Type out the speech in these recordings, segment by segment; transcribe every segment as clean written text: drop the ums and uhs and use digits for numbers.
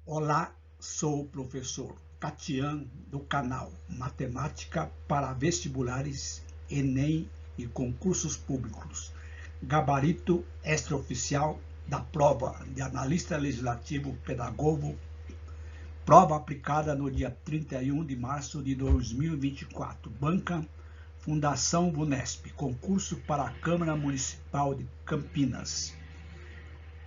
Olá, sou o professor Catian do canal Matemática para Vestibulares, Enem e Concursos Públicos. Gabarito extraoficial da prova de analista legislativo pedagogo, prova aplicada no dia 31 de março de 2024. Banca Fundação Vunesp, concurso para a Câmara Municipal de Campinas.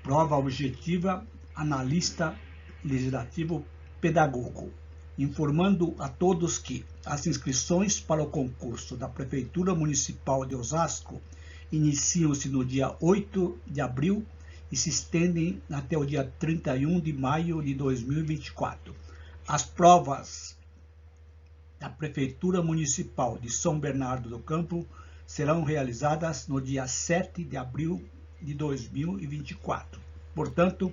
Prova objetiva, analista legislativo pedagogo, informando a todos que as inscrições para o concurso da Prefeitura Municipal de Osasco iniciam-se no dia 8 de abril e se estendem até o dia 31 de maio de 2024. As provas da Prefeitura Municipal de São Bernardo do Campo serão realizadas no dia 7 de abril de 2024. Portanto,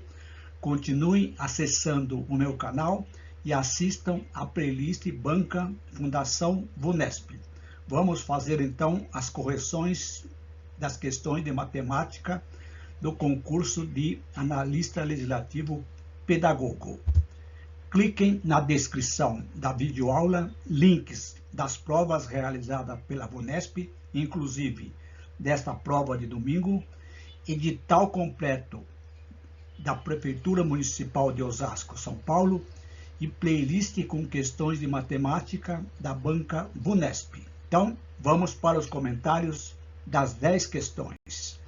continuem acessando o meu canal e assistam a playlist Banca Fundação Vunesp. Vamos fazer então as correções das questões de matemática do concurso de analista legislativo pedagogo. Cliquem na descrição da videoaula, links das provas realizadas pela Vunesp, inclusive desta prova de domingo, edital completo da Prefeitura Municipal de Osasco, São Paulo, e playlist com questões de matemática da banca Vunesp. Então, vamos para os comentários das 10 questões.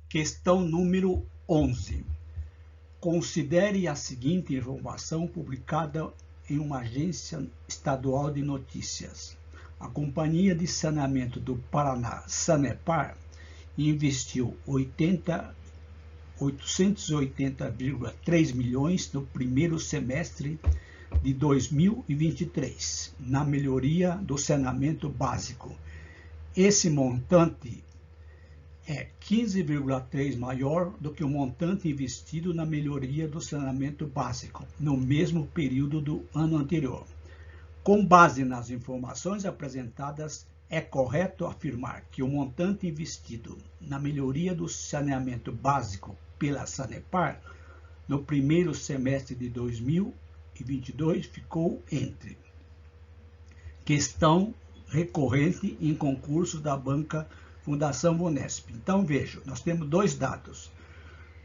Questão número 11. Considere a seguinte informação publicada em uma agência estadual de notícias. A Companhia de Saneamento do Paraná, Sanepar, investiu 880,3 milhões no primeiro semestre de 2023, na melhoria do saneamento básico. Esse montante é 15,3 maior do que o montante investido na melhoria do saneamento básico no mesmo período do ano anterior. Com base nas informações apresentadas, é correto afirmar que o montante investido na melhoria do saneamento básico pela Sanepar no primeiro semestre de 2022 ficou entre questão recorrente em concurso da banca Fundação Vunesp. Então, vejam, nós temos dois dados,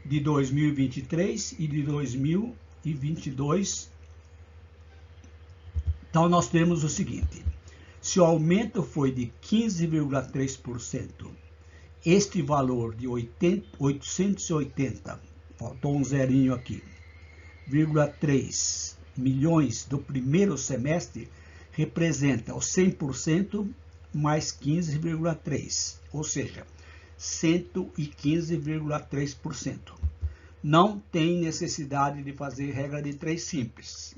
de 2023 e de 2022. Então, nós temos o seguinte: se o aumento foi de 15,3%, este valor de 880, faltou um zerinho aqui, 3 milhões do primeiro semestre representa os 100% mais 15,3%, ou seja, 115,3%. Não tem necessidade de fazer regra de 3 simples.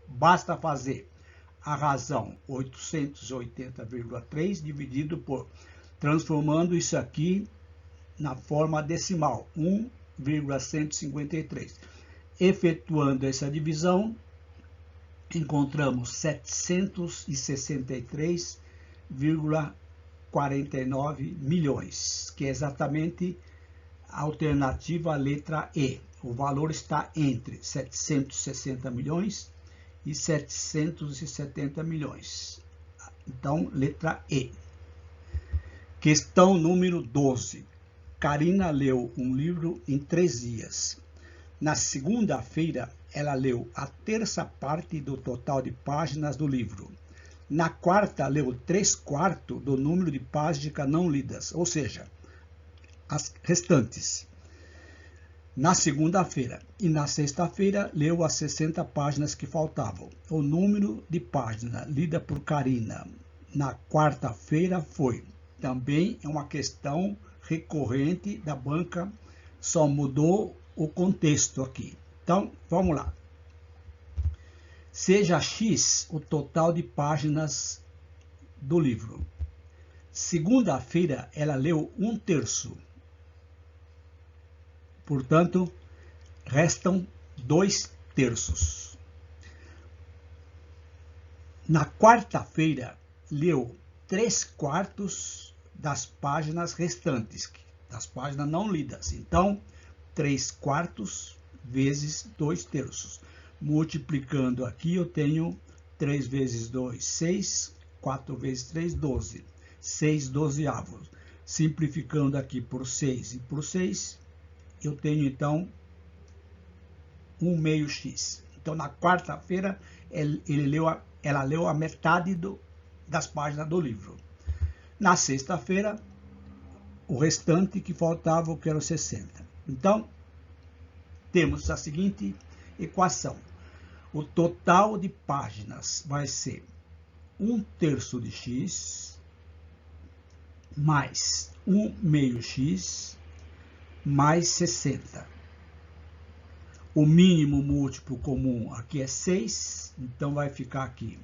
Basta fazer a razão 880,3 dividido por, transformando isso aqui na forma decimal, 1,153. Efetuando essa divisão, encontramos 763,49 milhões, que é exatamente a alternativa à letra E. O valor está entre 760 milhões e 770 milhões. Então, letra E. Questão número 12. Karina leu um livro em 3 dias. Na segunda-feira, ela leu a terça parte do total de páginas do livro. Na quarta, leu 3/4 do número de páginas não lidas, ou seja, as restantes. Na segunda-feira e na sexta-feira, leu as 60 páginas que faltavam. O número de páginas lida por Karina na quarta-feira foi. Também é uma questão recorrente da banca, só mudou o contexto aqui. Então, vamos lá. Seja X o total de páginas do livro. Segunda-feira, ela leu 1/3. Portanto, restam 2/3. Na quarta-feira, leu 3/4 das páginas restantes, das páginas não lidas. Então, 3/4 vezes 2/3. Multiplicando aqui, eu tenho 3 vezes 2, 6. 4 vezes 3, 12. 6 dozeavos. Simplificando aqui por 6 e por 6, eu tenho, então, 1/2x. Então, na quarta-feira, ela leu a metade das páginas do livro. Na sexta-feira, o restante que faltava, que era 60. Então, temos a seguinte equação. O total de páginas vai ser 1/3 de x mais 1/2x mais 60. O mínimo múltiplo comum aqui é 6, então vai ficar aqui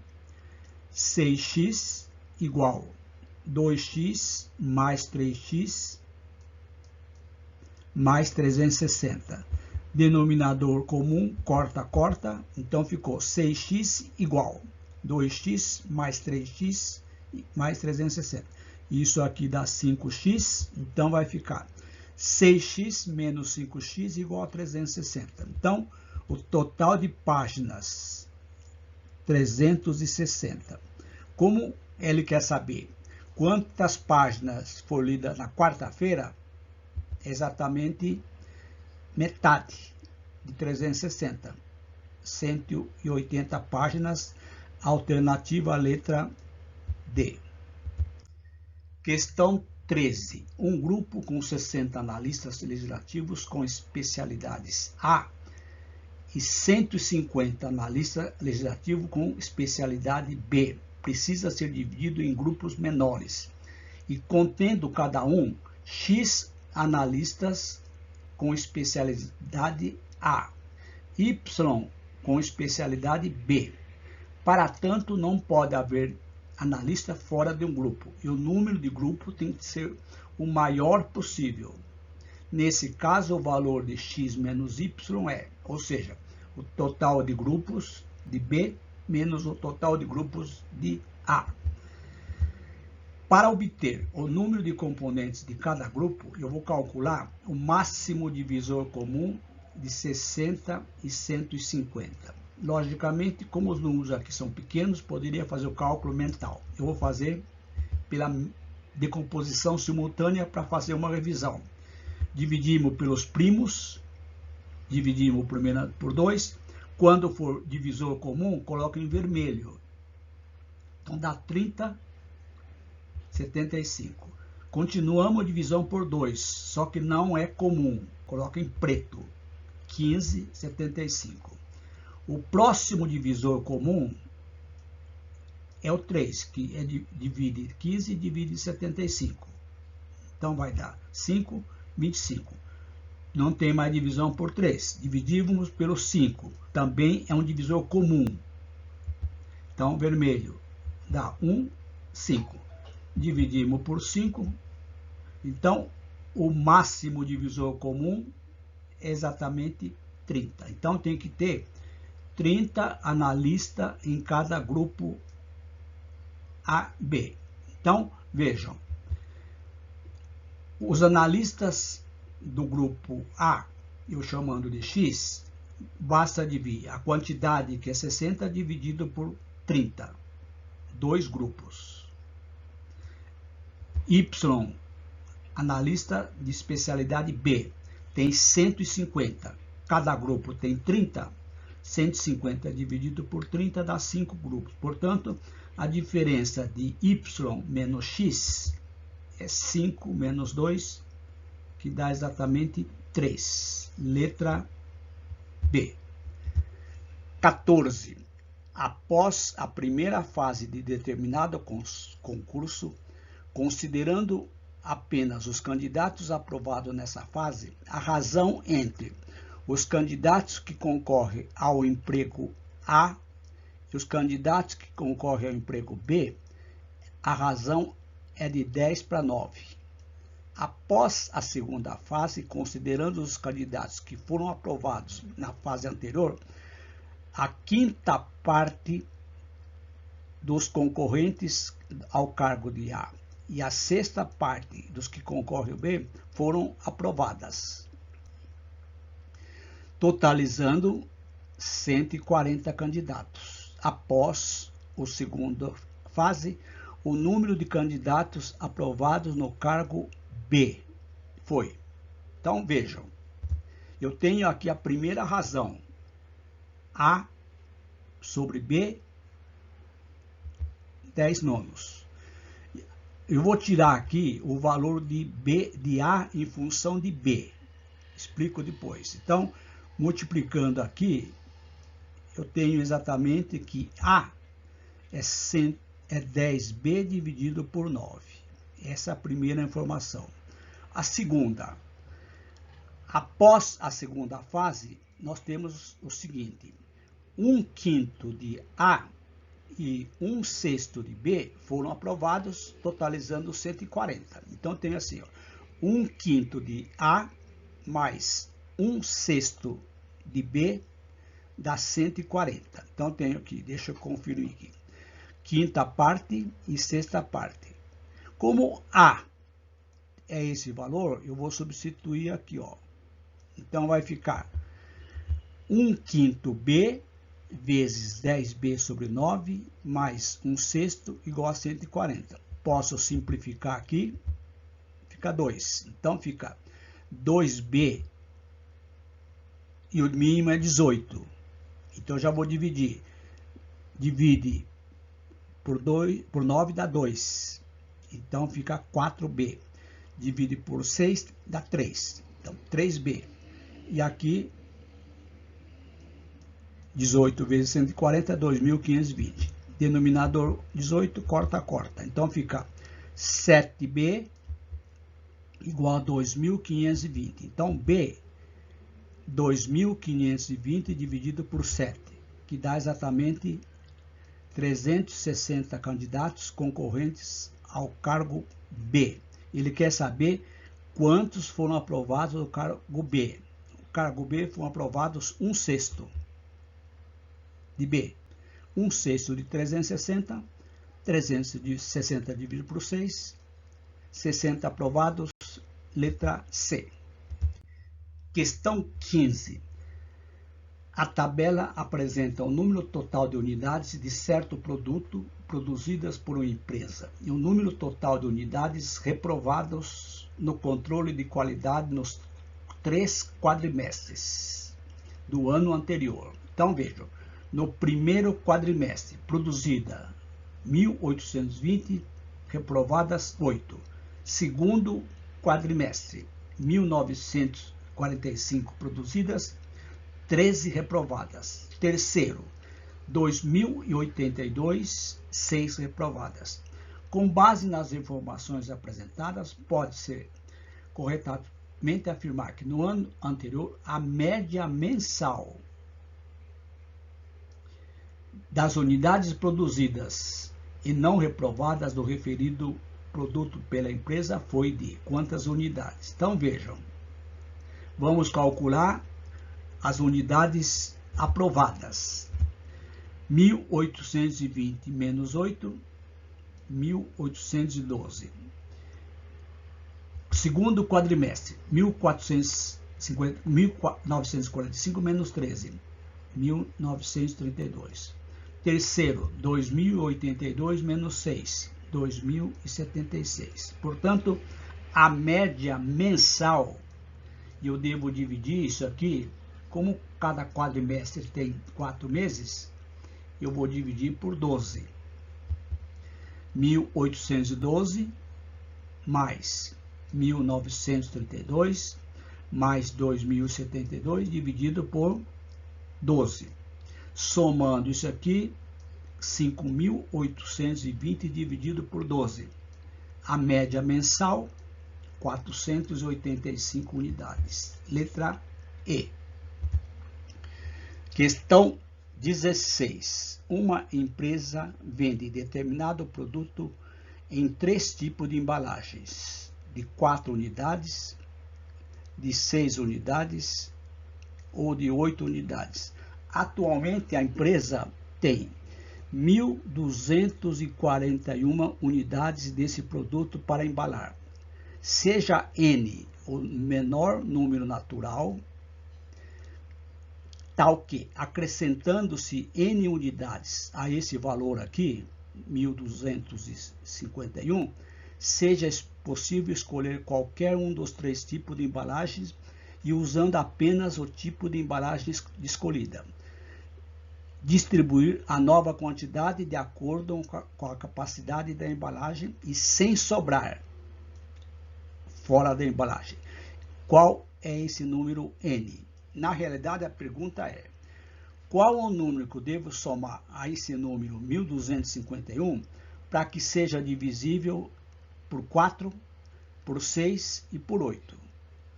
6x igual 2x mais 3x mais 360. Denominador comum, corta, corta, então ficou 6x igual 2x mais 3x mais 360. Isso aqui dá 5x, então vai ficar 6x menos 5x igual a 360. Então, o total de páginas, 360. Como ele quer saber quantas páginas foram lidas na quarta-feira, exatamente metade de 360. 180 páginas, alternativa letra D. Questão 13. Um grupo com 60 analistas legislativos com especialidades A e 150 analistas legislativos com especialidade B precisa ser dividido em grupos menores e contendo cada um X analistas com especialidade A, Y com especialidade B. Para tanto, não pode haver analista fora de um grupo, e o número de grupo tem que ser o maior possível. Nesse caso, o valor de x menos y ou seja, o total de grupos de B menos o total de grupos de A. Para obter o número de componentes de cada grupo, eu vou calcular o máximo divisor comum de 60 e 150. Logicamente, como os números aqui são pequenos, poderia fazer o cálculo mental. Eu vou fazer pela decomposição simultânea para fazer uma revisão. Dividimos pelos primos, dividimos primeiro por 2. Quando for divisor comum, coloca em vermelho. Então dá 30, 75. Continuamos a divisão por 2, só que não é comum. Coloca em preto. 15, 75. O próximo divisor comum é o 3, que divide 15 e divide 75. Então vai dar 5, 25. Não tem mais divisão por 3. Dividimos pelo 5. Também é um divisor comum. Então, vermelho dá 1, 5. Dividimos por 5. Então, o máximo divisor comum é exatamente 30. Então, tem que ter 30 analistas em cada grupo A, B. Então, vejam. Os analistas do grupo A, eu chamando de X, basta dividir a quantidade, que é 60, dividido por 30. 2 grupos. Y, analista de especialidade B, tem 150. Cada grupo tem 30. 150 dividido por 30 dá 5 grupos. Portanto, a diferença de Y menos X é 5 menos 2, que dá exatamente 3. Letra B. 14. Após a primeira fase de determinado concurso, considerando apenas os candidatos aprovados nessa fase, a razão entre os candidatos que concorrem ao emprego A e os candidatos que concorrem ao emprego B, a razão é de 10/9. Após a segunda fase, considerando os candidatos que foram aprovados na fase anterior, a quinta parte dos concorrentes ao cargo de A e a sexta parte dos que concorrem ao B foram aprovadas. totalizando 140 candidatos. Após a segunda fase, o número de candidatos aprovados no cargo B foi. Então, vejam, eu tenho aqui a primeira razão, A sobre B, 10 nonos. Eu vou tirar aqui o valor de A em função de B. Explico depois. Então, multiplicando aqui, eu tenho exatamente que A é 10B dividido por 9. Essa é a primeira informação. A segunda, após a segunda fase, nós temos o seguinte: 1/5 de A e 1/6 de B foram aprovados, totalizando 140. Então, tem assim, ó, 1/5 de A mais 1/6 de B dá 140. Então, tenho aqui, deixa eu conferir aqui, quinta parte e sexta parte. Como A é esse valor, eu vou substituir aqui, ó. Então, vai ficar 1/5 B vezes 10B sobre 9, mais 1/6 igual a 140. Posso simplificar aqui, fica 2. Então, fica 2B e o mínimo é 18. Então, já vou dividir. Divide por 9 dá 2. Então, fica 4B. Divide por 6 dá 3. Então, 3B. E aqui, 18 vezes 140 é 2.520. Denominador 18, corta. Então, fica 7B igual a 2.520. Então, B, 2.520 dividido por 7, que dá exatamente 360 candidatos concorrentes ao cargo B. Ele quer saber quantos foram aprovados no cargo B. O cargo B foram aprovados 1/6 de B. 1/6 de 360, 360 dividido por 6, 60 aprovados, letra C. Questão 15. A tabela apresenta o número total de unidades de certo produto produzidas por uma empresa e o número total de unidades reprovadas no controle de qualidade nos 3 quadrimestres do ano anterior. Então, vejam, no primeiro quadrimestre, produzida 1.820, reprovadas 8. Segundo quadrimestre, 1.945 produzidas, 13 reprovadas. Terceiro, 2.082, 6 reprovadas. Com base nas informações apresentadas, pode-se corretamente afirmar que no ano anterior, a média mensal das unidades produzidas e não reprovadas do referido produto pela empresa foi de quantas unidades? Então, vejam, vamos calcular as unidades aprovadas. 1.820 menos 8, 1.812. Segundo quadrimestre, 1.945 menos 13, 1.932. Terceiro, 2.082 menos 6, 2.076. Portanto, a média mensal, e eu devo dividir isso aqui, como cada quadrimestre tem 4 meses, eu vou dividir por 12. 1.812 mais 1.932 mais 2.072 dividido por 12. Somando isso aqui, 5.820 dividido por 12. A média mensal, 485 unidades. Letra E. Questão 16. Uma empresa vende determinado produto em 3 tipos de embalagens: de 4 unidades, de 6 unidades ou de 8 unidades. Atualmente, a empresa tem 1.241 unidades desse produto para embalar. Seja N o menor número natural, tal que, acrescentando-se N unidades a esse valor aqui, 1251, seja possível escolher qualquer um dos 3 tipos de embalagens e usando apenas o tipo de embalagem escolhida. Distribuir a nova quantidade de acordo com a capacidade da embalagem e sem sobrar fora da embalagem. Qual é esse número N? Na realidade, a pergunta é: qual é o número que eu devo somar a esse número 1251 para que seja divisível por 4, por 6 e por 8?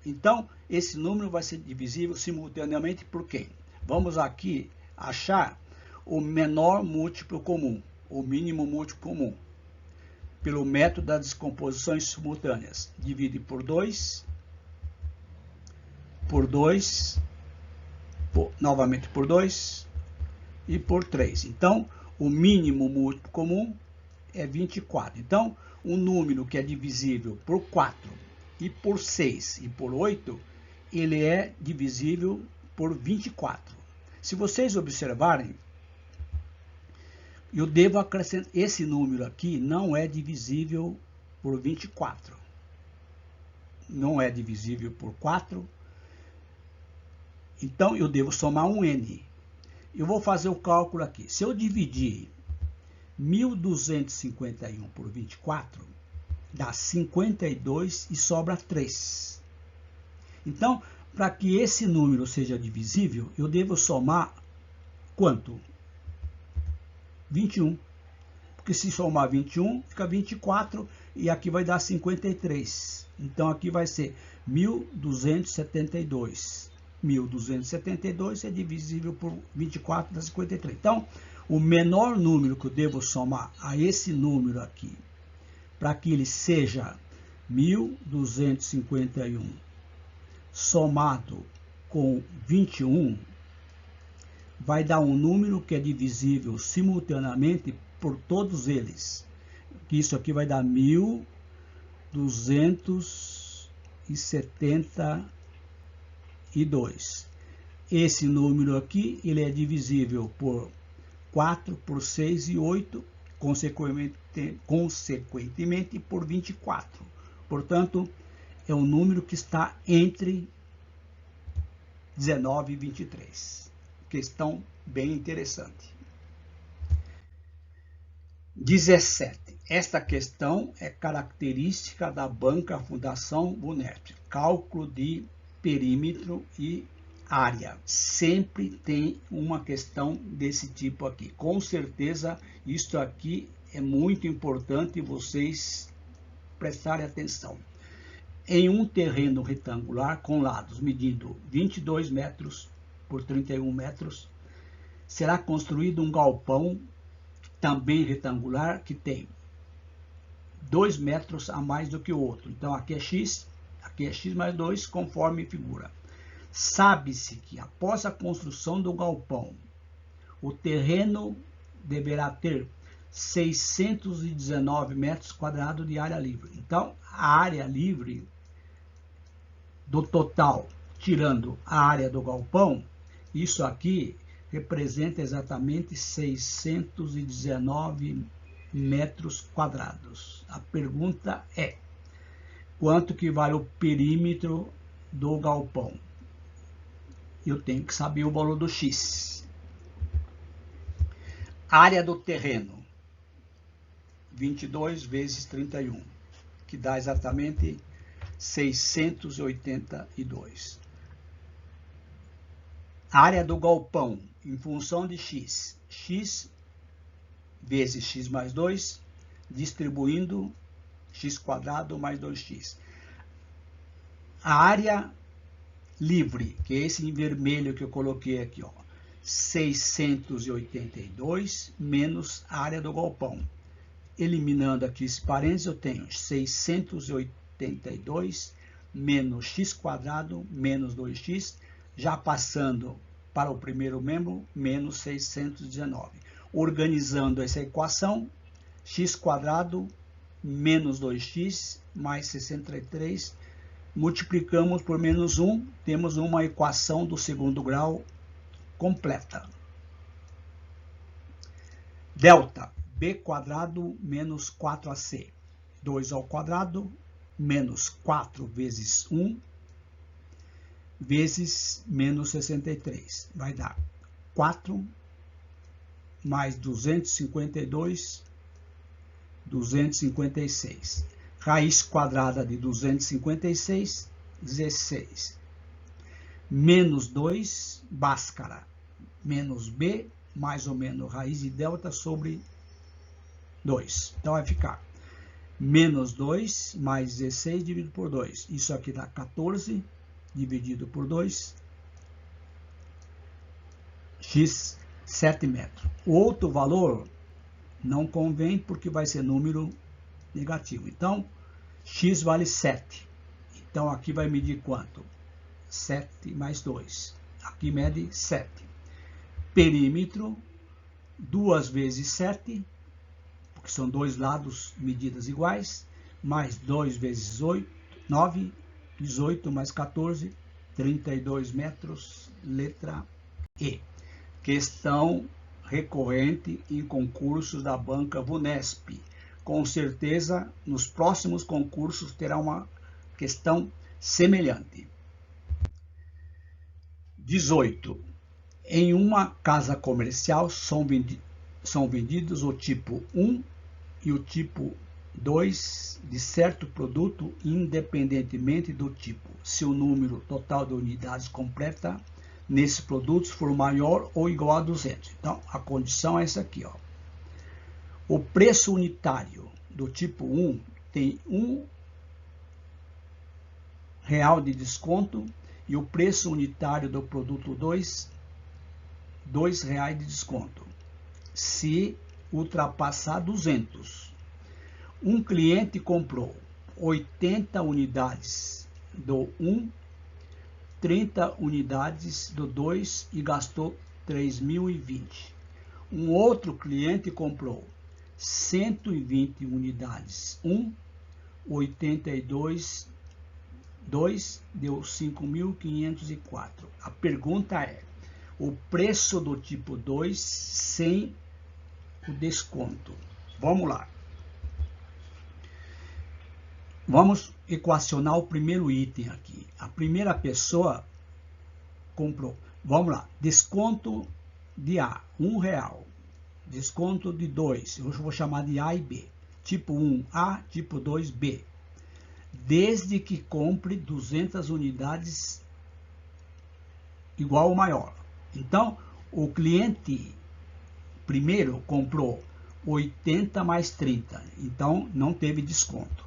Então, esse número vai ser divisível simultaneamente por quem? Vamos aqui achar o menor múltiplo comum, o mínimo múltiplo comum, pelo método das descomposições simultâneas. Divide por 2, novamente por 2 e por 3. Então, o mínimo múltiplo comum é 24. Então, um número que é divisível por 4 e por 6 e por 8, ele é divisível por 24. Se vocês observarem, eu devo acrescentar, esse número aqui não é divisível por 24. Não é divisível por 4. Então, eu devo somar um N. Eu vou fazer o cálculo aqui. Se eu dividir 1251 por 24, dá 52 e sobra 3. Então, para que esse número seja divisível, eu devo somar quanto? 21. Porque se somar 21, fica 24 e aqui vai dar 53. Então, aqui vai ser 1272. 1272 é divisível por 24, dá 53. Então, o menor número que eu devo somar a esse número aqui, para que ele seja 1251 somado com 21, vai dar um número que é divisível simultaneamente por todos eles. Isso aqui vai dar 1272. Esse número aqui, ele é divisível por 4, por 6 e 8, consequentemente por 24. Portanto, é um número que está entre 19 e 23. Questão bem interessante. 17. Esta questão é característica da banca Fundação Bunep. Cálculo de perímetro e área. Sempre tem uma questão desse tipo aqui. Com certeza, isso aqui é muito importante vocês prestarem atenção. Em um terreno retangular com lados medindo 22 metros por 31 metros, será construído um galpão também retangular que tem 2 metros a mais do que o outro. Então, aqui é x mais 2, conforme figura. Sabe-se que após a construção do galpão, o terreno deverá ter 619 metros quadrados de área livre. Então, a área livre do total, tirando a área do galpão, isso aqui representa exatamente 619 metros quadrados. A pergunta é: quanto que vale o perímetro do galpão? Eu tenho que saber o valor do x. Área do terreno, 22 vezes 31, que dá exatamente 682. Área do galpão, em função de x, x vezes x mais 2, distribuindo x quadrado mais 2x. A área livre, que é esse em vermelho que eu coloquei aqui, ó, 682 menos a área do galpão. Eliminando aqui esse parênteses, eu tenho 682 menos x quadrado menos 2x, já passando para o primeiro membro, menos 619. Organizando essa equação, x quadrado menos 2x mais 63, multiplicamos por menos 1, temos uma equação do segundo grau completa. Delta, b quadrado menos 4ac. 2 ao quadrado menos 4 vezes 1 vezes menos 63. Vai dar 4 mais 252, 256. Raiz quadrada de 256, 16. Menos 2, Bhaskara. Menos b, mais ou menos raiz de delta sobre 2. Então vai ficar menos 2 mais 16 dividido por 2. Isso aqui dá 14 dividido por 2. X 7 metros. O outro valor não convém porque vai ser número negativo. Então, x vale 7. Então, aqui vai medir quanto? 7 mais 2. Aqui mede 7. Perímetro, 2 vezes 7, porque são dois lados, medidas iguais, mais 2 vezes 8, 9, 18 mais 14, 32 metros, letra E. Questão recorrente em concursos da banca VUNESP. Com certeza, nos próximos concursos terá uma questão semelhante. 18. Em uma casa comercial são vendidos o tipo 1 e o tipo 2 de certo produto, independentemente do tipo, se o número total de unidades completa nesses produtos for maior ou igual a 200. Então, a condição é essa aqui, ó. O preço unitário do tipo 1 tem R$1 de desconto e o preço unitário do produto 2, R$2 de desconto, se ultrapassar 200. Um cliente comprou 80 unidades do 1, 30 unidades do 2 e gastou 3.020. Um outro cliente comprou 120 unidades 1, 82, 2 deu 5.504. A pergunta é: o preço do tipo 2 sem o desconto. Vamos lá. Vamos equacionar o primeiro item aqui. A primeira pessoa comprou. Vamos lá. Desconto de A, R$1. Desconto de 2, eu vou chamar de A e B. Tipo 1, A, tipo 2, B. Desde que compre 200 unidades igual ou maior. Então, o cliente primeiro comprou 80 mais 30. Então, não teve desconto.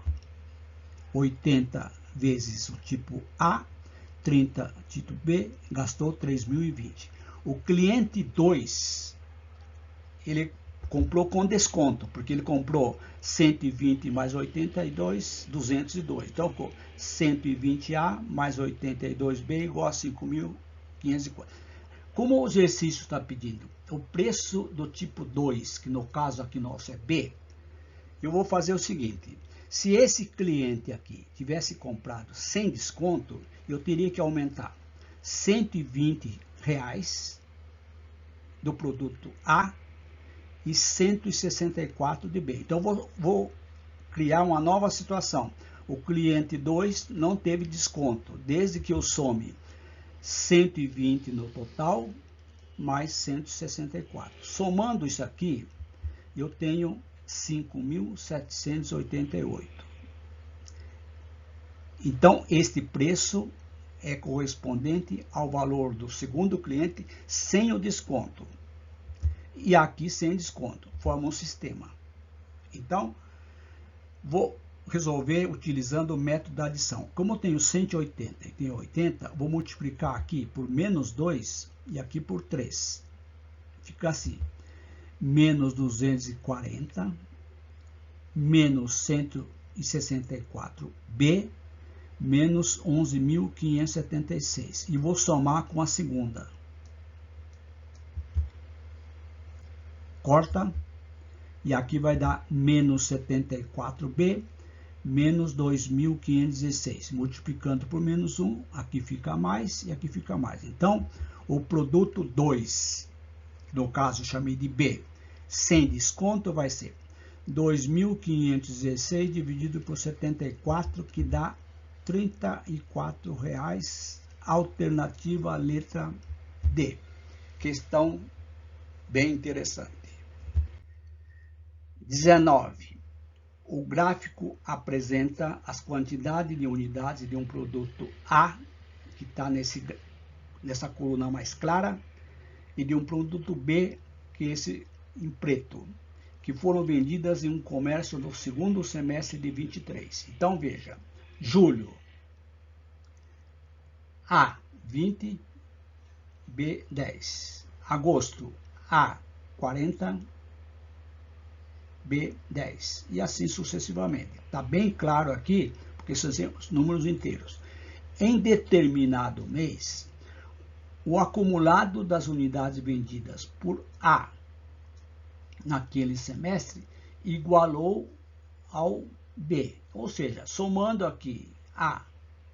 80 vezes o tipo A, 30 tipo B, gastou 3.020. O cliente 2, ele comprou com desconto, porque ele comprou 120 mais 82, 202. Então, ficou 120A mais 82B igual a 5.504. Como o exercício está pedindo o preço do tipo 2, que no caso aqui nosso é B, eu vou fazer o seguinte. Se esse cliente aqui tivesse comprado sem desconto, eu teria que aumentar R$120 do produto A e 164 de B. Então, vou criar uma nova situação. O cliente 2 não teve desconto, desde que eu some 120 no total, mais 164. Somando isso aqui, eu tenho 5.788. Então, este preço é correspondente ao valor do segundo cliente sem o desconto. E aqui sem desconto. Forma um sistema. Então, vou resolver utilizando o método da adição. Como eu tenho 180 e tenho 80, vou multiplicar aqui por menos 2 e aqui por 3. Fica assim. Menos 240, menos 164B, menos 11.576. E vou somar com a segunda. Corta. E aqui vai dar menos 74B, menos 2.516. Multiplicando por menos 1, aqui fica mais e aqui fica mais. Então, o produto 2, no caso eu chamei de B, sem desconto, vai ser 2.516 dividido por 74, que dá R$ 34,00. Alternativa letra D. Questão bem interessante. 19. O gráfico apresenta as quantidades de unidades de um produto A, que está nessa coluna mais clara, e de um produto B, que é esse em preto, que foram vendidas em um comércio no segundo semestre de 23. Então, veja, julho, A, 20, B, 10. Agosto, A, 40, B, 10. E assim sucessivamente. Está bem claro aqui, porque são os números inteiros. Em determinado mês, o acumulado das unidades vendidas por A naquele semestre igualou ao B. Ou seja, somando aqui A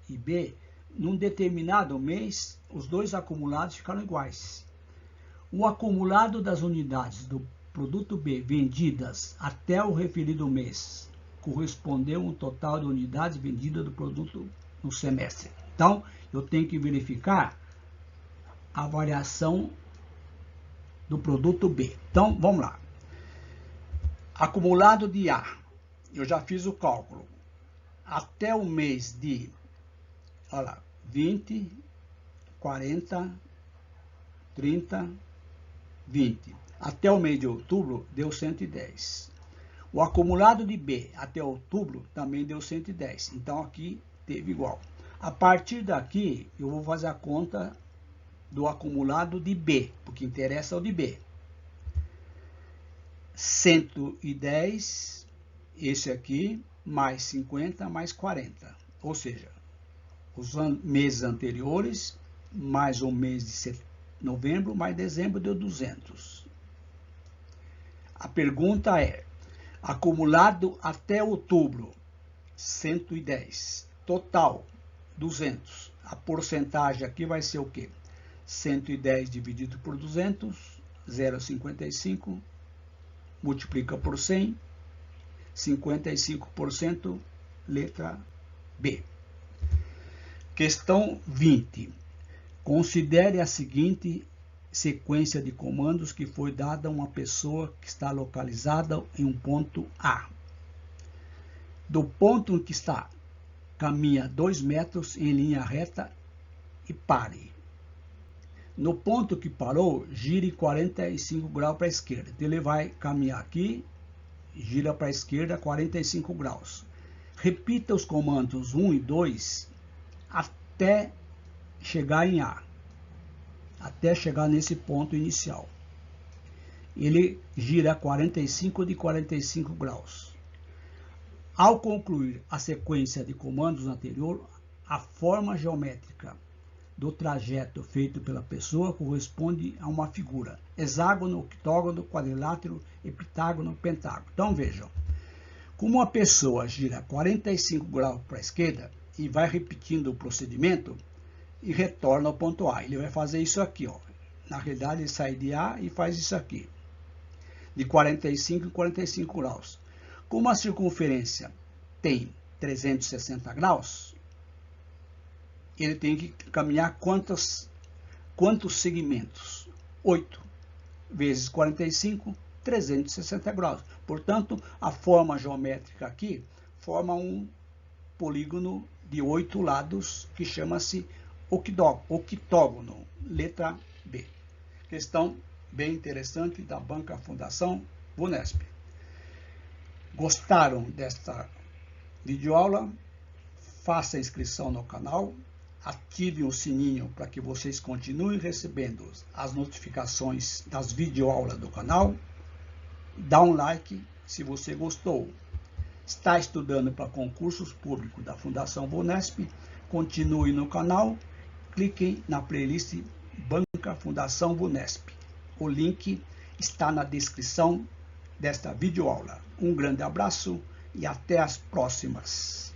e B, num determinado mês, os dois acumulados ficaram iguais. O acumulado das unidades do produto B vendidas até o referido mês correspondeu a um total de unidades vendidas do produto no semestre. Então, eu tenho que verificar a variação do produto B. Então, vamos lá. Acumulado de A, eu já fiz o cálculo. Até o mês de 20, 40, 30, 20. Até o mês de outubro, deu 110. O acumulado de B até outubro também deu 110. Então, aqui teve igual. A partir daqui, eu vou fazer a conta do acumulado de B, porque interessa o de B. 110, esse aqui, mais 50, mais 40. Ou seja, os meses anteriores, mais o mês de novembro, mais dezembro, deu 200. A pergunta é, acumulado até outubro, 110. Total, 200. A porcentagem aqui vai ser o quê? 110 dividido por 200, 0,55. Multiplica por 100, 55%, letra B. Questão 20. Considere a seguinte sequência de comandos que foi dada a uma pessoa que está localizada em um ponto A. Do ponto em que está, caminha 2 metros em linha reta e pare. No ponto que parou, gire 45 graus para a esquerda. Então, ele vai caminhar aqui, gira para a esquerda 45 graus. Repita os comandos 1 e 2 até chegar em A. Até chegar nesse ponto inicial. Ele gira 45 de 45 graus. Ao concluir a sequência de comandos anterior, a forma geométrica do trajeto feito pela pessoa corresponde a uma figura: hexágono, octógono, quadrilátero, heptágono, pentágono. Então vejam, como a pessoa gira 45 graus para a esquerda e vai repetindo o procedimento e retorna ao ponto A. Ele vai fazer isso aqui, ó. Na realidade, ele sai de A e faz isso aqui, de 45 em 45 graus. Como a circunferência tem 360 graus, ele tem que caminhar quantos segmentos? 8 vezes 45, 360 graus. Portanto, a forma geométrica aqui forma um polígono de 8 lados que chama-se octógono, letra B. Questão bem interessante da Banca Fundação VUNESP. Gostaram desta videoaula? Faça a inscrição no canal. Ative o sininho para que vocês continuem recebendo as notificações das videoaulas do canal. Dá um like se você gostou. Está estudando para concursos públicos da Fundação VUNESP? Continue no canal. Clique na playlist Banca Fundação VUNESP. O link está na descrição desta videoaula. Um grande abraço e até as próximas.